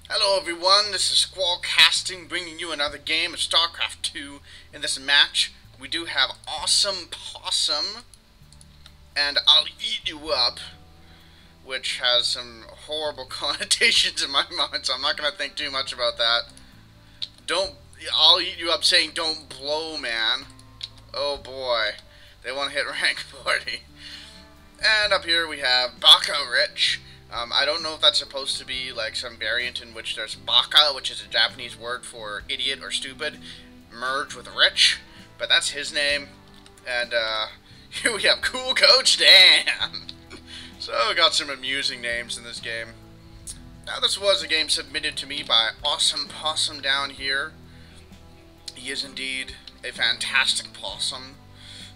Hello everyone, this is Squallcasting bringing you another game of StarCraft 2. In this match, we do have Awesome Possum and I'll Eat You Up, which has some horrible connotations in my mind, so I'm not going to think too much about that. I'll Eat You Up saying don't blow, man. Oh boy, they want to hit rank 40. And up here we have Baka Rich. I don't know if that's supposed to be like some variant in which there's baka, which is a Japanese word for idiot or stupid, merged with rich, but that's his name. And here we have Cool Coach Dan. So we got some amusing names in this game. Now this was a game submitted to me by Awesome Possum down here. He is indeed a fantastic possum.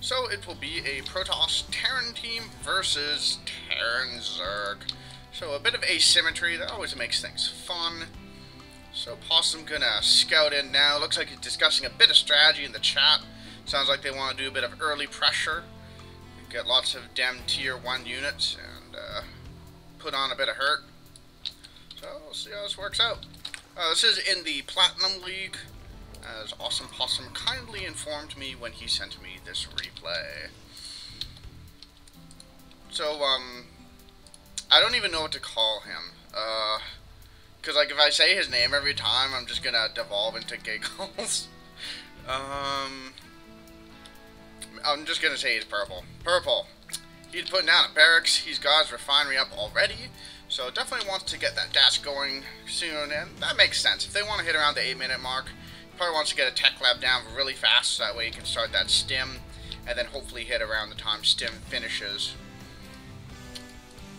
So it will be a Protoss Terran team versus Terran Zerg. So a bit of asymmetry, that always makes things fun. So Possum gonna scout in now. Looks like he's discussing a bit of strategy in the chat. Sounds like they want to do a bit of early pressure. Get lots of dem tier 1 units and put on a bit of hurt. So we'll see how this works out. This is in the Platinum League, as Awesome Possum kindly informed me when he sent me this replay. So, I don't even know what to call him. Because, like, if I say his name every time, I'm just gonna devolve into giggles. I'm just gonna say he's Purple. Purple. He's putting down a barracks. He's got his refinery up already. So, definitely wants to get that dash going soon, and that makes sense. If they want to hit around the 8-minute mark, probably wants to get a tech lab down really fast, so that way he can start that stim, and then hopefully hit around the time stim finishes.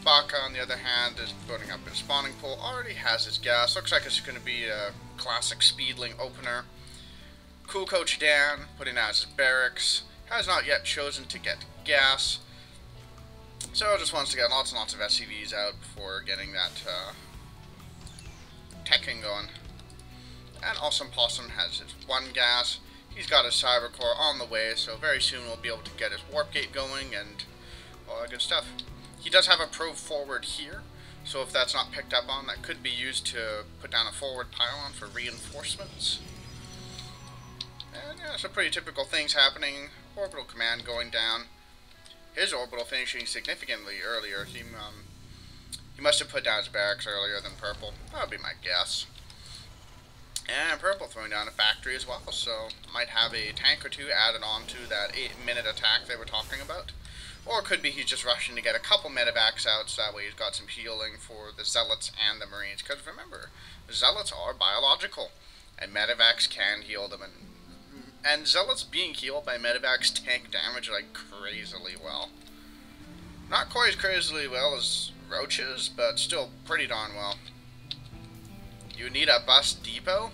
Baka, on the other hand, is loading up his spawning pool, already has his gas. Looks like it's going to be a classic Speedling opener. Cool Coach Dan, putting out his barracks, has not yet chosen to get gas, so just wants to get lots and lots of SCVs out before getting that teching going. And Awesome Possum has his 1 gas. He's got his Cyber Core on the way, so very soon we'll be able to get his Warp Gate going and all that good stuff. He does have a Probe Forward here, so if that's not picked up on, that could be used to put down a forward pylon for reinforcements. And yeah, some pretty typical things happening. Orbital Command going down. His orbital finishing significantly earlier. He must have put down his barracks earlier than Purple. That would be my guess. And Purple throwing down a factory as well, so might have a tank or two added on to that 8-minute attack they were talking about. Or it could be he's just rushing to get a couple medevacs out, so that way he's got some healing for the Zealots and the Marines. Because remember, the Zealots are biological, and medevacs can heal them. And Zealots being healed by medevacs tank damage like crazily well. Not quite as crazily well as Roaches, but still pretty darn well. You need a bus depot?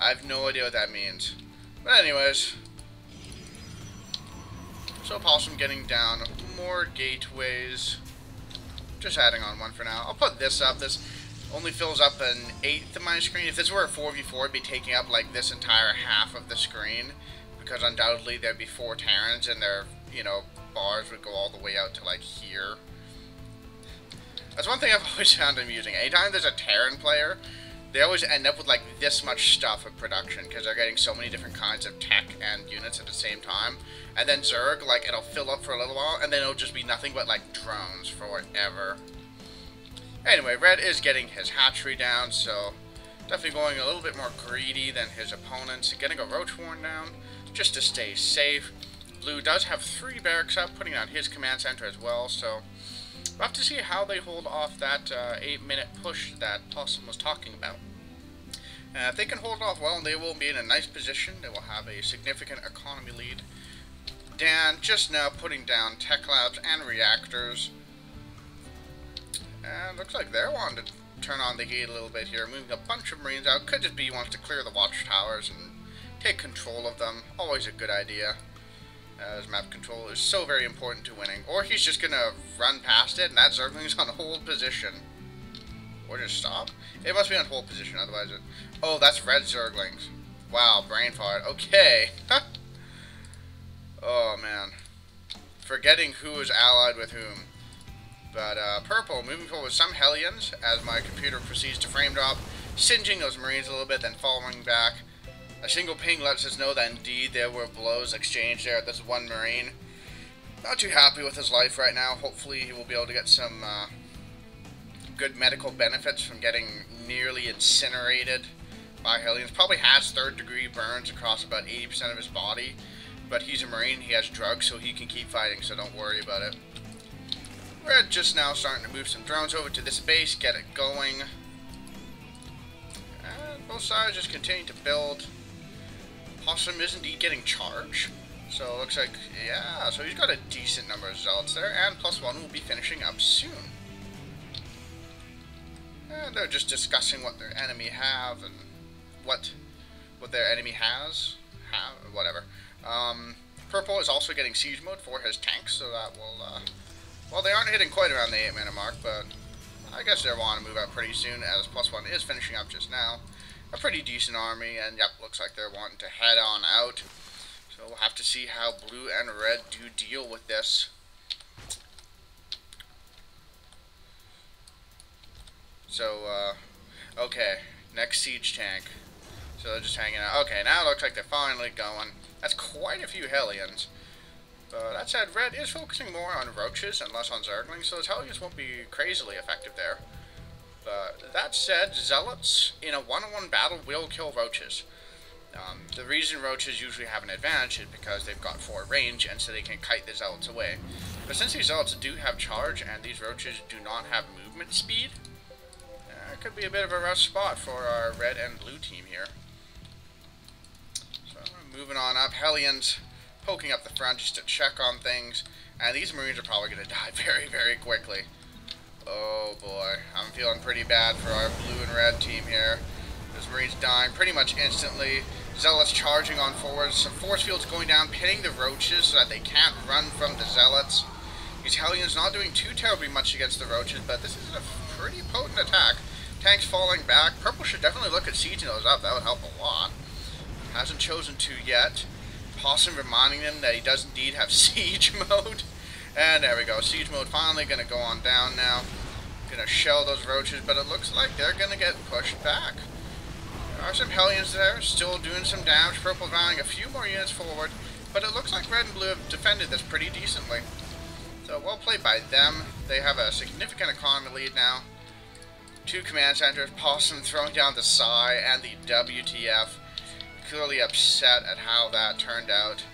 I have no idea what that means. But anyways. So Possum getting down more gateways. Just adding on 1 for now. I'll put this up. This only fills up 1/8 of my screen. If this were a 4v4, it'd be taking up like this entire half of the screen. Because undoubtedly there'd be 4 Terrans and their, bars would go all the way out to like here. That's one thing I've always found amusing. Anytime there's a Terran player, they always end up with like this much stuff in production because they're getting so many different kinds of tech and units at the same time. And then Zerg, like, it'll fill up for a little while and then it'll just be nothing but like drones forever. Anyway, Red is getting his hatchery down, so definitely going a little bit more greedy than his opponents. Getting a Roach Warren down just to stay safe. Blue does have 3 barracks up, putting on his command center as well, so we'll have to see how they hold off that 8-minute push that Possum was talking about. If they can hold off well, they will be in a nice position. They will have a significant economy lead. Dan just now putting down tech labs and reactors. And looks like they're wanting to turn on the gate a little bit here, moving a bunch of Marines out. Could just be he wants to clear the watchtowers and take control of them. Always a good idea, as map control is so very important to winning. Or he's just going to run past it, and that Zergling's on hold position. Or just stop? It must be on hold position, otherwise it... Oh, that's red Zerglings. Wow, brain fart. Okay. Oh, man. Forgetting who is allied with whom. But purple moving forward with some Hellions as my computer proceeds to frame drop, singeing those Marines a little bit, then falling back. A single ping lets us know that indeed there were blows exchanged there at this one Marine. Not too happy with his life right now. Hopefully he will be able to get some good medical benefits from getting nearly incinerated by Hellions. Probably has third-degree burns across about 80% of his body. But he's a Marine, he has drugs, so he can keep fighting, so don't worry about it. Red just now starting to move some drones over to this base, get it going. And both sides just continue to build. Possum is indeed getting charged. So it looks like, yeah, so he's got a decent number of zealots there, and +1 will be finishing up soon. And they're just discussing what their enemy have and what their enemy has. Whatever. Purple is also getting siege mode for his tanks, so that will, well, they aren't hitting quite around the 8-minute mark, but I guess they'll want to move out pretty soon, as +1 is finishing up just now. A pretty decent army, and yep, looks like they're wanting to head on out. So we'll have to see how blue and red do deal with this. So, okay, next siege tank. So they're just hanging out. Okay, now it looks like they're finally going. That's quite a few Hellions. But that said, red is focusing more on roaches and less on zerglings, so his Hellions won't be crazily effective there. But that said, zealots in a one-on-one battle will kill roaches. The reason roaches usually have an advantage is because they've got 4 range, and so they can kite the zealots away. But since these zealots do have charge, and these roaches do not have movement speed, it could be a bit of a rough spot for our red and blue team here. So, moving on up, Hellions poking up the front just to check on things, and these Marines are probably going to die very, very quickly. Oh boy, I'm feeling pretty bad for our blue and red team here. This Marine's dying pretty much instantly. Zealots charging on forwards, some force fields going down, pinning the roaches so that they can't run from the Zealots. These Hellions not doing too terribly much against the roaches, but this is a pretty potent attack. Tanks falling back. Purple should definitely look at sieging those up, that would help a lot. Hasn't chosen to yet. Possum reminding them that he does indeed have siege mode. And there we go, siege mode finally going to go on down now. Going to shell those roaches, but it looks like they're going to get pushed back. There are some Hellions there, still doing some damage. Purple rounding a few more units forward, but it looks like red and blue have defended this pretty decently. So well played by them. They have a significant economy lead now. 2 command centers, Possum throwing down the Psy and the WTF. Clearly upset at how that turned out.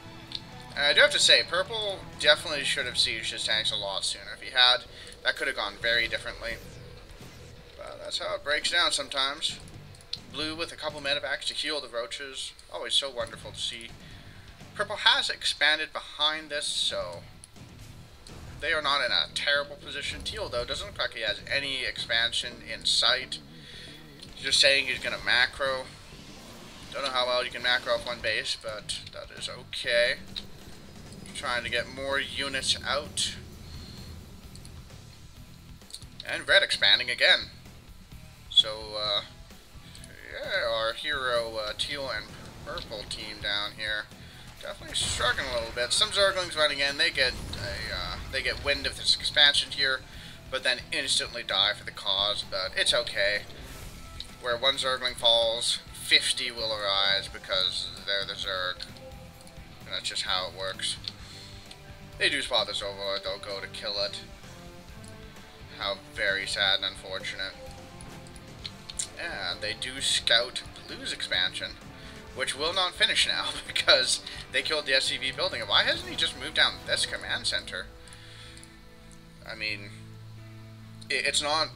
And I do have to say, Purple definitely should have sieged his tanks a lot sooner. If he had, that could have gone very differently. But that's how it breaks down sometimes. Blue with a couple medevacs to heal the roaches. Always so wonderful to see. Purple has expanded behind this, so they are not in a terrible position. Teal, though, doesn't look like he has any expansion in sight. He's just saying he's going to macro. Don't know how well you can macro off one base, but that is okay. Trying to get more units out. And red expanding again. So, yeah, our hero teal and purple team down here definitely struggling a little bit. Some Zerglings running in, they get wind of this expansion here, but then instantly die for the cause. But it's okay. Where one Zergling falls, 50 will arise because they're the Zerg. And that's just how it works. They do spot this Overlord, they'll go to kill it. How very sad and unfortunate. And they do scout Blue's expansion, which will not finish now because they killed the SCV building. Why hasn't he just moved down this command center? I mean, it's not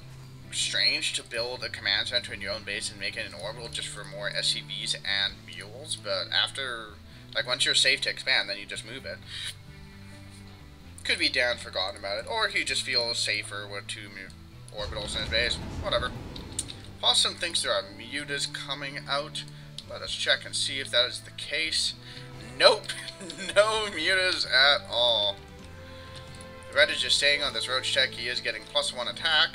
strange to build a command center in your own base and make it an orbital just for more SCVs and mules, but after, like, once you're safe to expand, then you just move it. Could be Dan forgotten about it, or he just feels safer with 2 orbitals in his base. Whatever. Possum thinks there are mutas coming out. Let us check and see if that is the case. Nope. No mutas at all. Red is just staying on this roach check. He is getting +1 attack.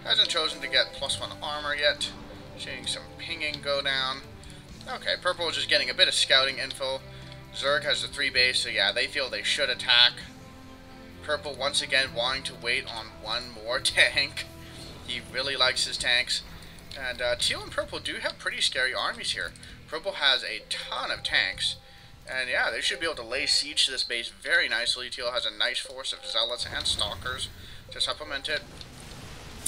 Hasn't chosen to get +1 armor yet. Seeing some pinging go down. Okay, purple is just getting a bit of scouting info. Zerg has the 3 base, so yeah, they feel they should attack. Purple once again wanting to wait on one more tank. He really likes his tanks. And Teal and Purple do have pretty scary armies here. Purple has a ton of tanks. And yeah, they should be able to lay siege to this base very nicely. Teal has a nice force of Zealots and Stalkers to supplement it.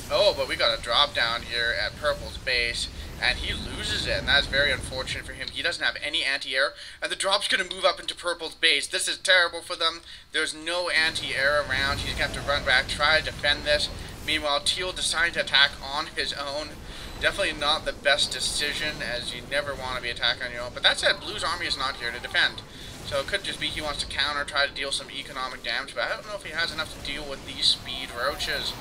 Oh, but we got a drop down here at Purple's base, and he loses it, and that's very unfortunate for him. He doesn't have any anti-air, and the drop's going to move up into Purple's base. This is terrible for them. There's no anti-air around. He's going to have to run back, try to defend this. Meanwhile, Teal decided to attack on his own. Definitely not the best decision, as you never want to be attacking on your own. But that said, Blue's army is not here to defend. So it could just be he wants to counter, try to deal some economic damage, but I don't know if he has enough to deal with these speed roaches.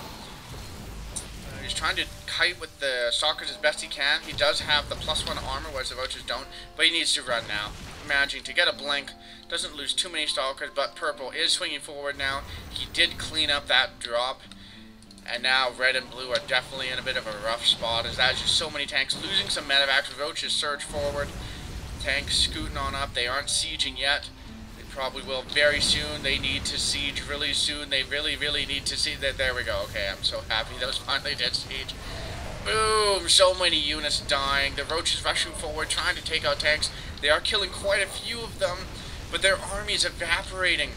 He's trying to kite with the Stalkers as best he can. He does have the +1 armor, whereas the roaches don't, but he needs to run now. Managing to get a blink, doesn't lose too many Stalkers, but Purple is swinging forward now. He did clean up that drop. And now Red and Blue are definitely in a bit of a rough spot, as that's just so many tanks losing some medevacs. Roaches surge forward. Tanks scooting on up. They aren't sieging yet. They probably will very soon. They need to siege really soon. They really, really need to siege. There we go. Okay, I'm so happy those finally did siege. Boom! So many units dying. The Roaches rushing forward, trying to take out tanks. They are killing quite a few of them, but their army is evaporating.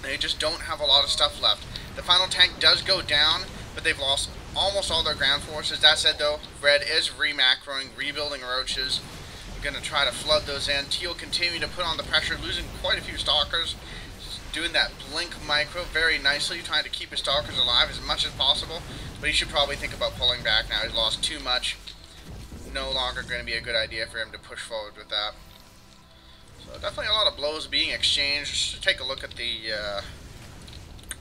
They just don't have a lot of stuff left. The final tank does go down, but they've lost almost all their ground forces. That said, though, Red is remacroing, rebuilding Roaches. Going to try to flood those in. Teal continuing to put on the pressure, losing quite a few Stalkers. Doing that blink micro very nicely, trying to keep his Stalkers alive as much as possible. But he should probably think about pulling back now. He's lost too much. No longer going to be a good idea for him to push forward with that. So definitely a lot of blows being exchanged. Just to take a look at the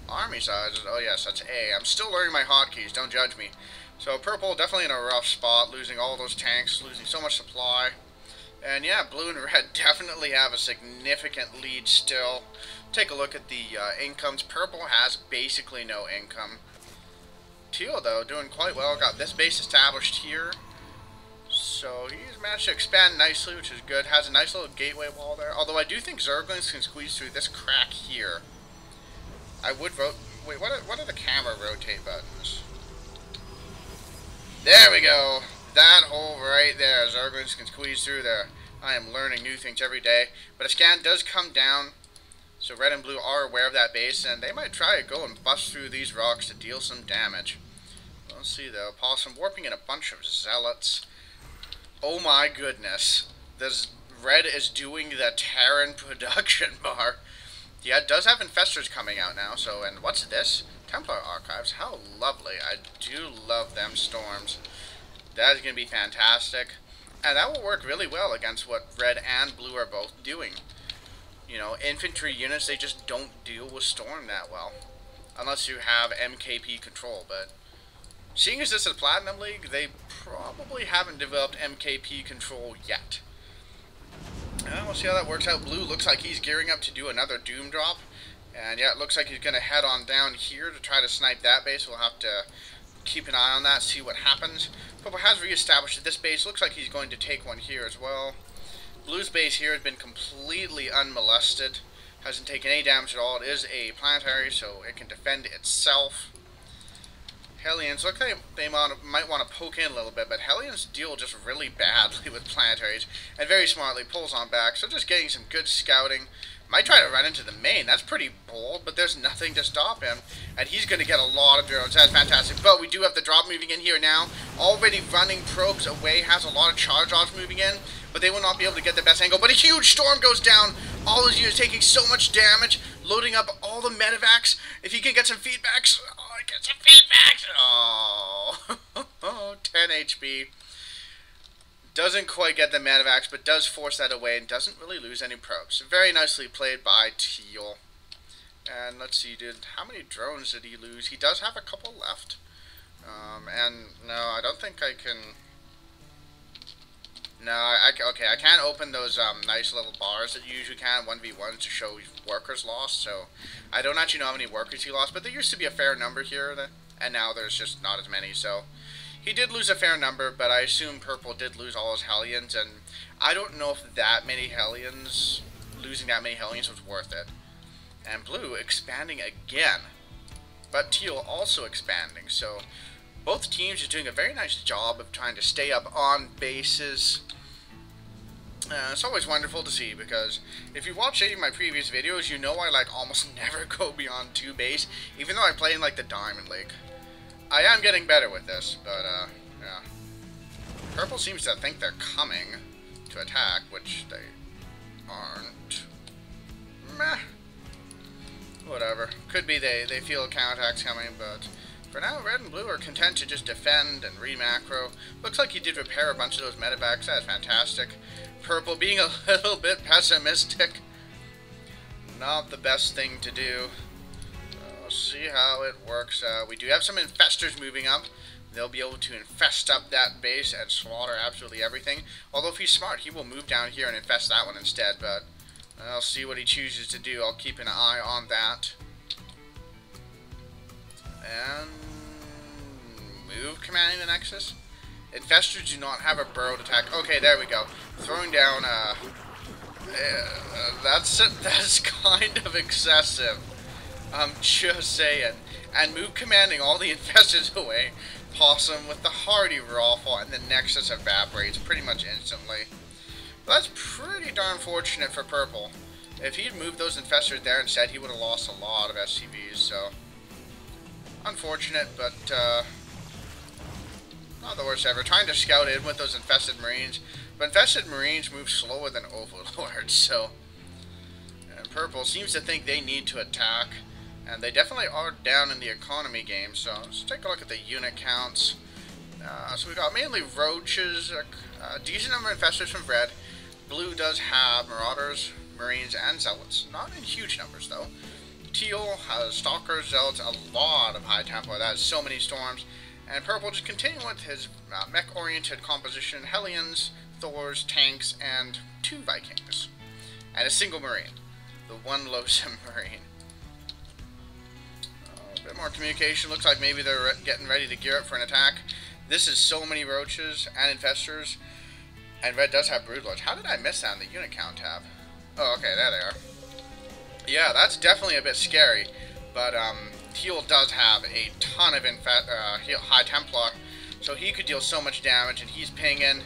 army sizes. Oh yes, that's A. I'm still learning my hotkeys, don't judge me. So Purple definitely in a rough spot, losing all those tanks, losing so much supply. And yeah, Blue and Red definitely have a significant lead still. Take a look at the incomes. Purple has basically no income. Teal, though, doing quite well. Got this base established here. So he's managed to expand nicely, which is good. Has a nice little gateway wall there. Although I do think Zerglings can squeeze through this crack here. I would vote... Wait, what are the camera rotate buttons? There we go. That hole right there. Zerglings can squeeze through there. I am learning new things every day. But a scan does come down. So Red and Blue are aware of that base. And they might try to go and bust through these rocks to deal some damage. Let's see though. Possum warping in a bunch of Zealots. Oh my goodness. This Red is doing the Terran production bar. Yeah, it does have Infestors coming out now, so, and what's this? Templar Archives, how lovely. I do love them storms. That is going to be fantastic. And that will work really well against what Red and Blue are both doing. You know, infantry units, they just don't deal with storm that well. Unless you have MKP control, but seeing as this is Platinum League, they probably haven't developed MKP control yet. We'll see how that works out. Blue looks like he's gearing up to do another Doom drop. And yeah, it looks like he's going to head on down here to try to snipe that base. We'll have to keep an eye on that, see what happens. Purple has reestablished this base. Looks like he's going to take one here as well. Blue's base here has been completely unmolested. Hasn't taken any damage at all. It is a planetary, so it can defend itself. Hellions, look, they might want to poke in a little bit, but Hellions deal just really badly with planetaries, and very smartly pulls on back, so just getting some good scouting. Might try to run into the main, that's pretty bold, but there's nothing to stop him, and he's going to get a lot of drones, that's fantastic. But we do have the drop moving in here now, already running probes away, has a lot of charge drops moving in, but they will not be able to get the best angle. But a huge storm goes down, all his units taking so much damage, loading up all the medevacs. If he can get some feedbacks, get some feedbacks. Oh, 10 HP. Doesn't quite get the medevacs, but does force that away and doesn't really lose any probes. Very nicely played by Teal. And let's see, how many drones did he lose? He does have a couple left. And no, I don't think I can. No, okay, I can't open those nice little bars that you usually can, 1v1s, to show workers lost, so I don't actually know how many workers he lost, but there used to be a fair number here, and now there's just not as many, so he did lose a fair number, but I assume Purple did lose all his Hellions, and I don't know if that many Hellions, losing that many Hellions was worth it. And blue expanding again. But teal also expanding. So both teams are doing a very nice job of trying to stay up on bases. It's always wonderful to see, because if you watch any of my previous videos, you know I like almost never go beyond 2 base, even though I play in like the Diamond League. I am getting better with this, but yeah. Purple seems to think they're coming to attack, which they aren't. Meh. Whatever. Could be they feel counterattacks coming, but for now, red and blue are content to just defend and re-macro. Looks like he did repair a bunch of those medevacs. That's fantastic. Purple being a little bit pessimistic. Not the best thing to do. We'll see how it works. We do have some infestors moving up. They'll be able to infest up that base and slaughter absolutely everything. Although if he's smart, he will move down here and infest that one instead. But I'll see what he chooses to do. I'll keep an eye on that. And move commanding the Nexus. Infestors do not have a burrowed attack. Okay, there we go. Throwing down, that's kind of excessive. I'm just saying. And move commanding all the infestors away. Possum with the hardy Rawful, and the Nexus evaporates pretty much instantly. But that's pretty darn fortunate for purple. If he'd moved those infestors there instead, he would have lost a lot of SCVs, so unfortunate, but not the worst ever. Trying to scout in with those infested marines, but infested marines move slower than overlords, so. And purple seems to think they need to attack, and they definitely are down in the economy game. So let's take a look at the unit counts. So we got mainly roaches, a decent number of infestors from red. Blue does have marauders, marines, and zealots. Not in huge numbers though. Teal has stalkers, zealots, a lot of high tempo. That is so many storms. And purple just continuing with his mech-oriented composition: Hellions, Thors, tanks, and 2 Vikings. And a single marine. The one loathsome marine. A bit more communication. Looks like maybe they're getting ready to gear up for an attack. This is so many roaches and infestors. And red does have broodlords. How did I miss that in the unit count tab? Oh, okay, there they are. Yeah, that's definitely a bit scary. But teal does have a ton of high Templar, so he could deal so much damage, and he's pinging.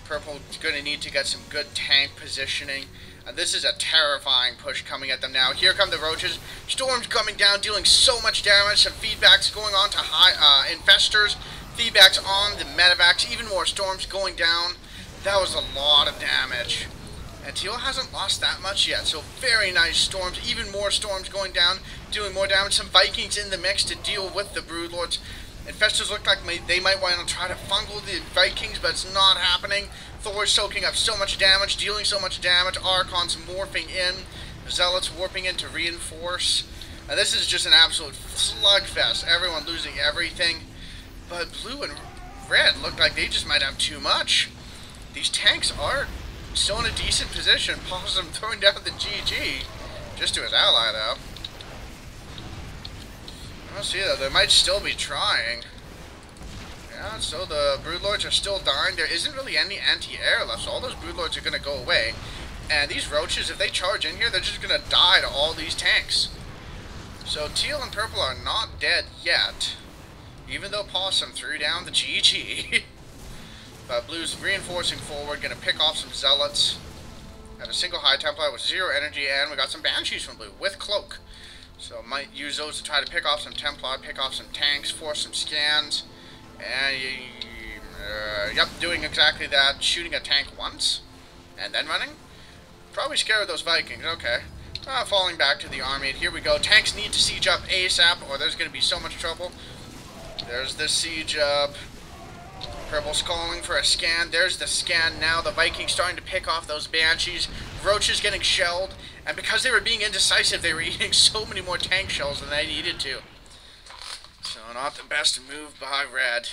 Purple's going to need to get some good tank positioning. And this is a terrifying push coming at them now. Here come the roaches. Storms coming down, dealing so much damage. Some feedbacks going on to high infestors. Feedbacks on the medevacs. Even more storms going down. That was a lot of damage. And teal hasn't lost that much yet. So very nice storms. Even more storms going down, doing more damage. Some Vikings in the mix to deal with the broodlords. Infestors look like they might want to try to fungal the Vikings, but it's not happening. Thor's soaking up so much damage, dealing so much damage. Archon's morphing in. Zealots warping in to reinforce. And this is just an absolute slugfest. Everyone losing everything. But blue and red look like they just might have too much. These tanks are still in a decent position. Possum throwing down the GG. Just to his ally, though. I don't see that. They might still be trying. Yeah, so the broodlords are still dying. There isn't really any anti-air left, so all those broodlords are going to go away. And these roaches, if they charge in here, they're just going to die to all these tanks. So teal and purple are not dead yet, even though Possum threw down the GG. But blue's reinforcing forward, going to pick off some zealots. Have a single high Templar with 0 energy, and we got some banshees from blue with cloak. So might use those to try to pick off some Templar, pick off some tanks, force some scans. And, yep, doing exactly that. Shooting a tank once, and then running. Probably scared of those Vikings, okay. Falling back to the army, and here we go. Tanks need to siege up ASAP, or there's going to be so much trouble. There's the siege up. Purple's calling for a scan. There's the scan now. The Vikings starting to pick off those banshees. Roaches getting shelled. And because they were being indecisive, they were eating so many more tank shells than they needed to. So not the best move by red.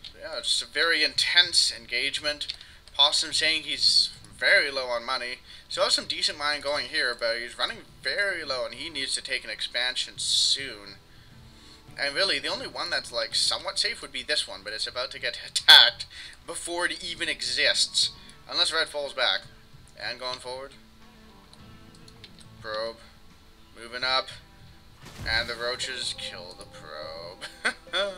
So yeah, it's a very intense engagement. Possum saying he's very low on money. Still has some decent mining going here, but he's running very low, and he needs to take an expansion soon. And really, the only one that's like somewhat safe would be this one, but it's about to get attacked before it even exists. Unless red falls back. And going forward. Probe. Moving up. And the roaches kill the probe.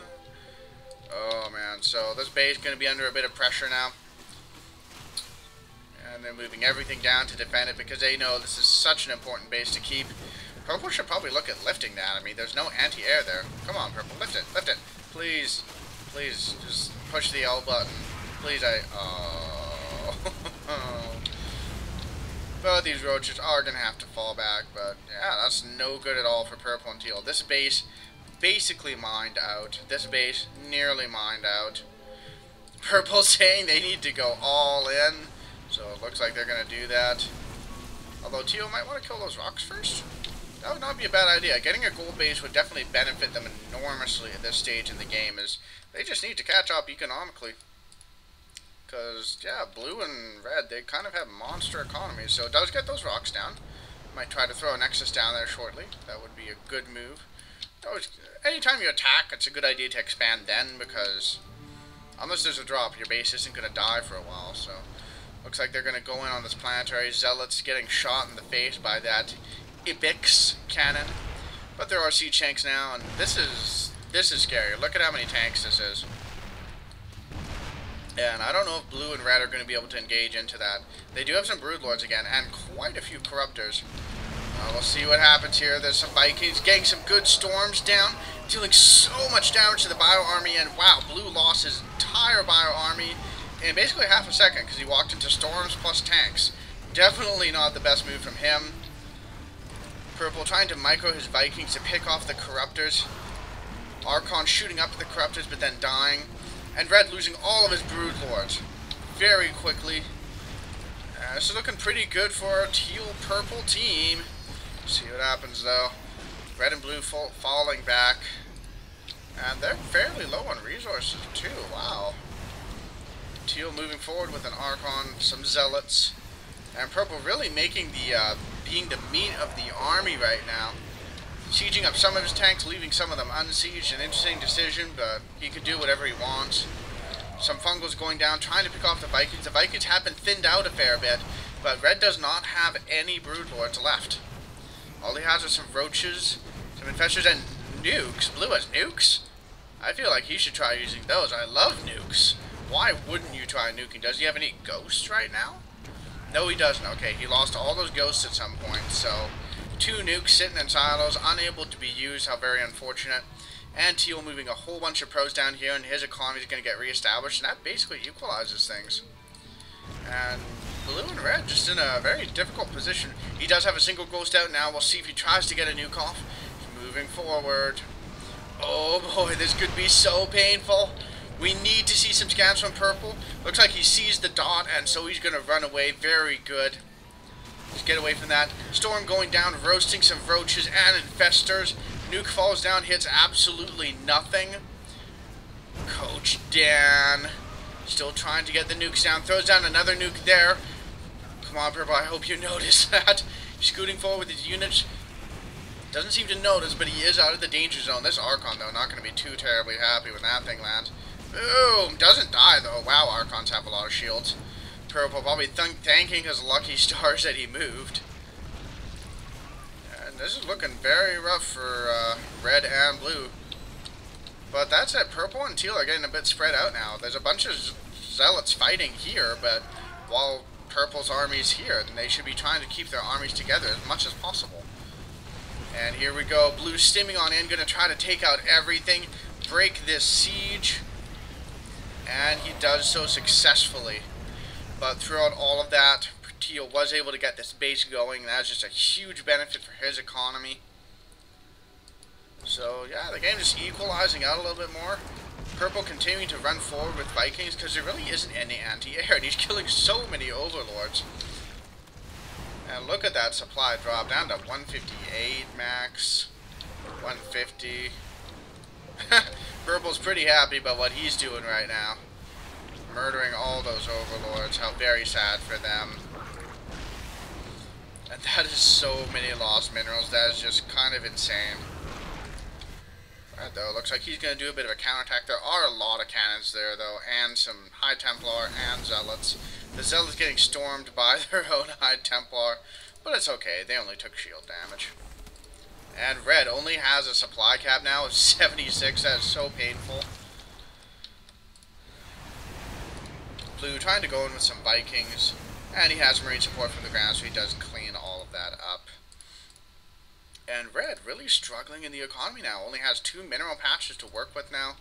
Oh man, so this base is going to be under a bit of pressure now. And they're moving everything down to defend it because they know this is such an important base to keep. Purple should probably look at lifting that. I mean, there's no anti-air there. Come on, Purple, lift it, lift it. Please, please, just push the L button. Please, oh. Both these roaches are going to have to fall back, but yeah, that's no good at all for Purple and Teal. This base basically mined out. This base nearly mined out. Purple saying they need to go all in, so it looks like they're going to do that. Although Teal might want to kill those rocks first. That would not be a bad idea. Getting a gold base would definitely benefit them enormously at this stage in the game, as they just need to catch up economically. Because, yeah, blue and red, they kind of have monster economies, so it does get those rocks down. Might try to throw a Nexus down there shortly. That would be a good move. Anytime you attack, it's a good idea to expand then, because unless there's a drop, your base isn't going to die for a while, so looks like they're going to go in on this planetary. Zealots getting shot in the face by that Ibix cannon. But there are siege tanks now, and this is scary. Look at how many tanks this is. And I don't know if blue and red are going to be able to engage into that. They do have some broodlords again, and quite a few corruptors. We'll see what happens here. There's some Vikings getting some good storms down, dealing so much damage to the bio army, and wow, blue lost his entire bio army in basically half a second because he walked into storms plus tanks. Definitely not the best move from him. Purple trying to micro his Vikings to pick off the corruptors. Archon shooting up at the corruptors but then dying. And red losing all of his broodlords very quickly. This is looking pretty good for our teal-purple team. See what happens though. Red and blue falling back. And they're fairly low on resources too. Wow. Teal moving forward with an Archon, some Zealots. And purple really making the, being the meat of the army right now. Sieging up some of his tanks, leaving some of them unsieged. An interesting decision, but he could do whatever he wants. Some fungals going down, trying to pick off the Vikings. The Vikings have been thinned out a fair bit, but red does not have any broodlords left. All he has are some roaches, some infestors, and nukes. Blue has nukes? I feel like he should try using those. I love nukes. Why wouldn't you try nuking? Does he have any ghosts right now? No, he doesn't. Okay, he lost all those ghosts at some point, so 2 nukes sitting in silos, unable to be used. How very unfortunate. And Teal moving a whole bunch of pros down here, and his economy is going to get reestablished, and that basically equalizes things. And blue and red just in a very difficult position. He does have a single ghost out now. We'll see if he tries to get a nuke off. He's moving forward. Oh boy, this could be so painful. We need to see some scans from purple. Looks like he sees the dot, and so he's going to run away. Very good. Let's get away from that. Storm going down, roasting some roaches and infestors. Nuke falls down, hits absolutely nothing. Coach Dan still trying to get the nukes down. Throws down another nuke there. Come on, purple, I hope you notice that. Scooting forward with his units. Doesn't seem to notice, but he is out of the danger zone. This Archon, though, not going to be too terribly happy when that thing lands. Boom! Doesn't die, though. Wow, Archons have a lot of shields. Purple probably thanking his lucky stars that he moved. And this is looking very rough for red and blue. But that's it. Purple and teal are getting a bit spread out now. There's a bunch of zealots fighting here, but while purple's army's here, then they should be trying to keep their armies together as much as possible. And here we go. Blue stimming on in, going to try to take out everything, break this siege. And he does so successfully. But throughout all of that, Teal was able to get this base going. That's just a huge benefit for his economy. So, yeah, the game just equalizing out a little bit more. Purple continuing to run forward with Vikings because there really isn't any anti-air, and he's killing so many overlords. And look at that supply drop down to 158 max. 150. Purple's pretty happy about what he's doing right now. Murdering all those overlords. How very sad for them. And that is so many lost minerals. That is just kind of insane. Right, though, looks like he's going to do a bit of a counterattack. There are a lot of cannons there, though, and some High Templar and Zealots. The Zealots getting stormed by their own High Templar. But it's okay, they only took shield damage. And red only has a supply cap now of 76, that is so painful. Blue trying to go in with some Vikings, and he has marine support from the ground, so he does clean all of that up. And red really struggling in the economy now, only has 2 mineral patches to work with now.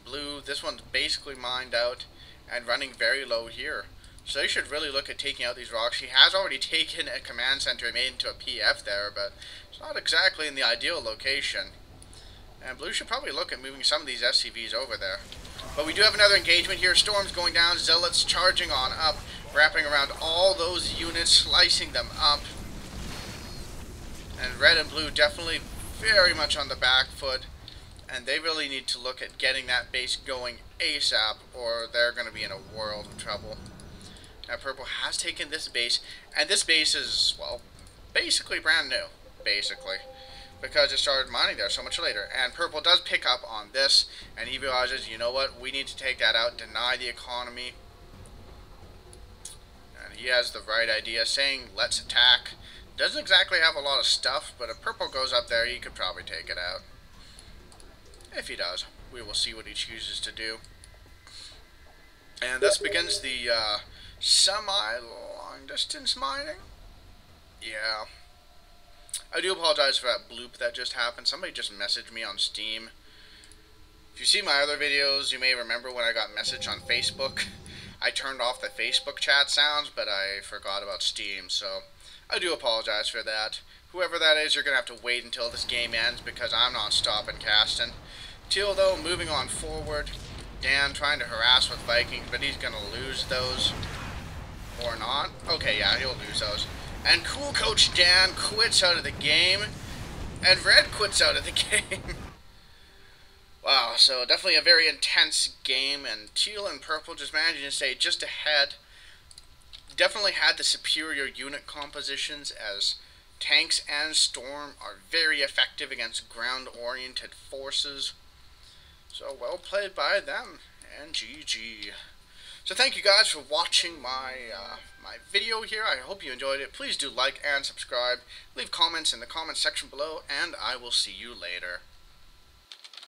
Blue, this one's basically mined out and running very low here. So they should really look at taking out these rocks. He has already taken a command center and made into a PF there, but it's not exactly in the ideal location. And blue should probably look at moving some of these SCVs over there. But we do have another engagement here. Storm's going down, Zealots charging on up, wrapping around all those units, slicing them up. And red and blue definitely very much on the back foot. And they really need to look at getting that base going ASAP, or they're going to be in a world of trouble. Now purple has taken this base, and this base is, well, basically brand new, basically, because it started mining there so much later. And purple does pick up on this, and he realizes, you know what, we need to take that out, deny the economy. And he has the right idea, saying, let's attack. Doesn't exactly have a lot of stuff, but if purple goes up there, he could probably take it out. If he does, we will see what he chooses to do. And this begins the semi-long distance mining. Yeah. I do apologize for that bloop that just happened. Somebody just messaged me on Steam. If you see my other videos, you may remember when I got messaged on Facebook. I turned off the Facebook chat sounds, but I forgot about Steam, so I do apologize for that. Whoever that is, you're going to have to wait until this game ends, because I'm not stopping casting. Teal, though, moving on forward. Dan trying to harass with Vikings, but he's going to lose those. Or not. Okay, yeah, he'll lose those. And cool Coach Dan quits out of the game. And red quits out of the game. Wow, so definitely a very intense game. And teal and purple just managing to stay just ahead. Definitely had the superior unit compositions, as tanks and storm are very effective against ground-oriented forces. So well played by them, and GG. So thank you guys for watching my video here. I hope you enjoyed it. Please do like and subscribe. Leave comments in the comment section below, and I will see you later.